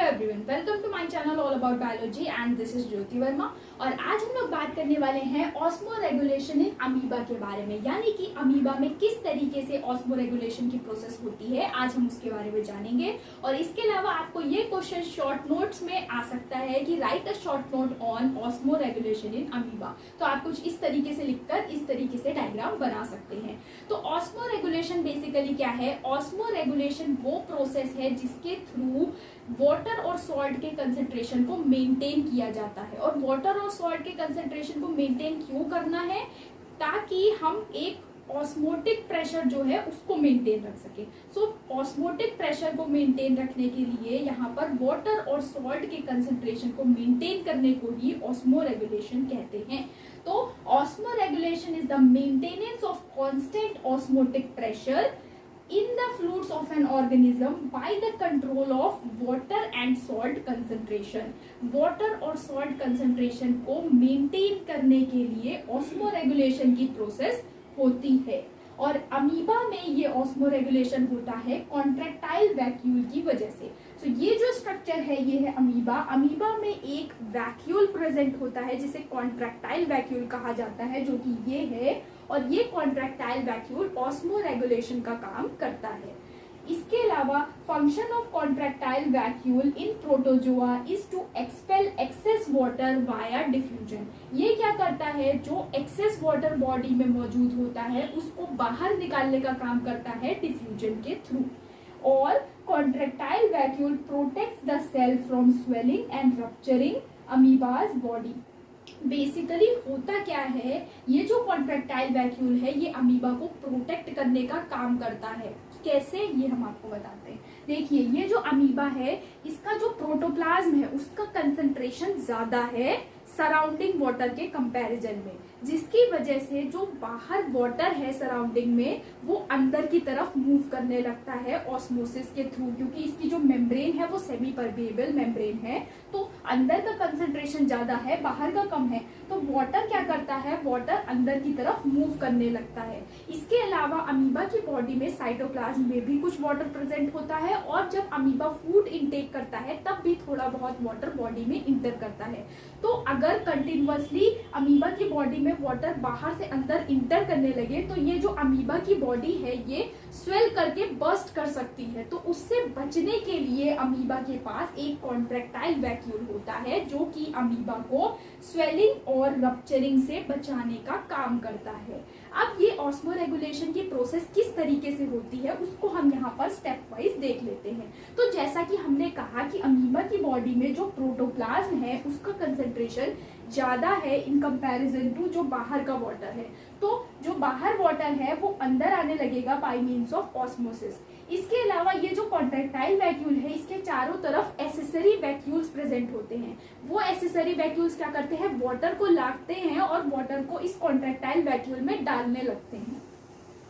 Everyone, welcome to my channel all about biology and this is Jyoti Verma. और आज हम लोग बात करने वाले हैं ऑस्मो रेगुलेशन इन अमीबा के बारे में, यानी कि अमीबा में किस तरीके से ऑस्मो रेगुलेशन की प्रोसेस होती है। आज हम उसके बारे में जानेंगे। और इसके अलावा आपको ये क्वेश्चन शॉर्ट नोट्स में आ सकता है कि right a short note on osmo regulation in amoeba. तो आप कुछ इस तरीके से लिखकर इस तरीके से डायग्राम बना सकते हैं। तो ऑस्मो रेगुलेशन बेसिकली क्या है? ऑस्मो रेगुलेशन वो प्रोसेस है जिसके थ्रू वाटर और सॉल्ट के कंसेंट्रेशन को मेंटेन किया जाता है। और वाटर और सॉल्ट के कंसेंट्रेशन को मेंटेन क्यों करना है? ताकि हम एक ऑस्मोटिक प्रेशर जो है उसको मेंटेन रख सके। सो ऑस्मोटिक प्रेशर को मेंटेन रखने के लिए यहाँ पर वाटर और सॉल्ट के कंसेंट्रेशन को मेंटेन करने को ही ऑस्मो रेगुलेशन कहते हैं। तो osmo regulation is the maintenance of constant osmotic pressure in the fluids of an organism by the control of water and salt concentration। water और salt concentration को maintain करने के लिए ऑस्मो रेगुलेशन की process होती है। और अमीबा में ये ऑस्मो रेगुलेशन होता है कॉन्ट्रैक्टाइल वैक्यूल की वजह से। तो ये जो स्ट्रक्चर है ये है अमीबा। अमीबा में एक वैक्यूल प्रेजेंट होता है जिसे कॉन्ट्रैक्टाइल वैक्यूल कहा जाता है, जो कि ये है। और ये कॉन्ट्रैक्टाइल वैक्यूल ऑस्मो रेगुलेशन का काम करता है। इसके अलावा function of contractile vacuole in protozoa is to expel excess water via diffusion. ये क्या करता है? जो एक्सेस वाटर बॉडी में मौजूद होता है उसको बाहर निकालने का काम करता है डिफ्यूजन के थ्रू। और contractile vacuole protects the cell from swelling and rupturing amoeba's body. Basically होता क्या है, ये जो कॉन्ट्रैक्टाइल वैक्यूल है ये अमीबा को प्रोटेक्ट करने का काम करता है। कैसे, ये हम आपको बताते हैं। देखिए, ये जो अमीबा है इसका जो प्रोटोप्लाज्म है उसका कंसंट्रेशन ज्यादा है सराउंडिंग वाटर के कंपैरिजन में, जिसकी वजह से जो बाहर वाटर है सराउंडिंग में वो अंदर की तरफ मूव करने लगता है ऑस्मोसिस के थ्रू। क्योंकि इसकी जो मेम्ब्रेन है वो सेमी परमेएबल मेम्ब्रेन है, तो अंदर का कंसंट्रेशन ज्यादा है, बाहर का कम है। तो वाटर क्या करता है? वाटर अंदर की तरफ मूव करने लगता है। इसके अलावा अमीबा की बॉडी में साइटोप्लाज्म में भी कुछ वाटर प्रेजेंट होता है। और जब अमीबा फूड इंटेक करता है तब भी थोड़ा बहुत वाटर बॉडी में इंटर करता है। तो अगर कंटिन्यूअसली अमीबा की बॉडी में वाटर बाहर से अंदर इंटर करने लगे तो ये जो अमीबा की बॉडी है ये स्वेल करके बर्स्ट कर सकती है। तो उससे बचने के लिए अमीबा के पास एक कॉन्ट्रैक्टाइल वैक्यूल होता है जो कि अमीबा को स्वेलिंग और रप्चरिंग से बचाने का काम करता है। अब ये ऑस्मो रेगुलेशन की प्रोसेस किस तरीके से होती है उसको हम यहाँ पर स्टेप वाइज देख लेते हैं। तो जैसा कि हमने कहा कि अमीबा की बॉडी में जो प्रोटोप्लाज्म है उसका कंसंट्रेशन ज्यादा है इन कंपैरिजन टू जो बाहर का वाटर है। तो जो बाहर वाटर है वो अंदर आने लगेगा बाय मीन्स ऑफ ऑस्मोसिस। इसके अलावा ये जो कॉन्ट्रैक्टाइल वैक्यूल है इसके चारों तरफ एसेसरी वैक्यूल्स प्रेजेंट होते हैं। वो एसेसरी वैक्यूल्स क्या करते हैं? वाटर को लाते हैं और वाटर को इस कॉन्ट्रैक्टाइल वैक्यूल में डालने लगते हैं।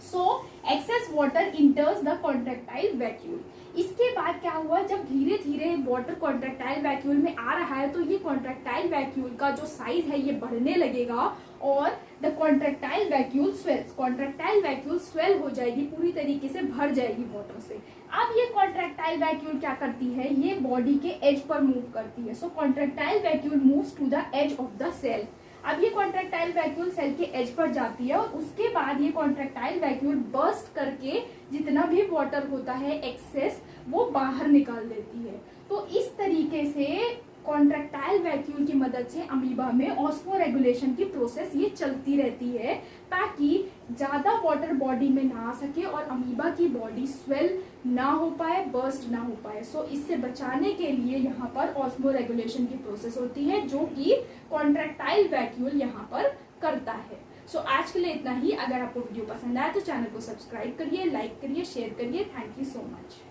So excess water enters the contractile vacuole. इसके बाद क्या हुआ? जब धीरे धीरे वाटर कॉन्ट्रैक्टाइल वैक्यूल में आ रहा है तो ये कॉन्ट्रैक्टाइल वैक्यूल का जो साइज है ये बढ़ने लगेगा और the contractile vacuole swells. Contractile vacuole swell हो जाएगी, पूरी तरीके से भर जाएगी वाटर से। अब ये कॉन्ट्रैक्टाइल वैक्यूल क्या करती है? ये बॉडी के एज पर मूव करती है। So contractile vacuole moves to the edge of the cell. अब ये कॉन्ट्रैक्टाइल वैक्यूल सेल के एज पर जाती है और उसके बाद ये कॉन्ट्रैक्टाइल वैक्यूल बर्स्ट करके जितना भी वाटर होता है एक्सेस वो बाहर निकाल देती है। तो इस तरीके से कॉन्ट्रैक्टाइल वैक्यूल की मदद से अमीबा में ऑस्मो रेगुलेशन की प्रोसेस ये चलती रहती है ताकि ज्यादा वाटर बॉडी में ना आ सके और अमीबा की बॉडी स्वेल ना हो पाए, बर्स्ट ना हो पाए। सो इससे बचाने के लिए यहाँ पर ऑस्मो रेगुलेशन की प्रोसेस होती है जो कि कॉन्ट्रैक्टाइल वैक्यूल यहाँ पर करता है। सो आज के लिए इतना ही। अगर आपको वीडियो पसंद आया तो चैनल को सब्सक्राइब करिए, लाइक करिए, शेयर करिए। Thank you so much.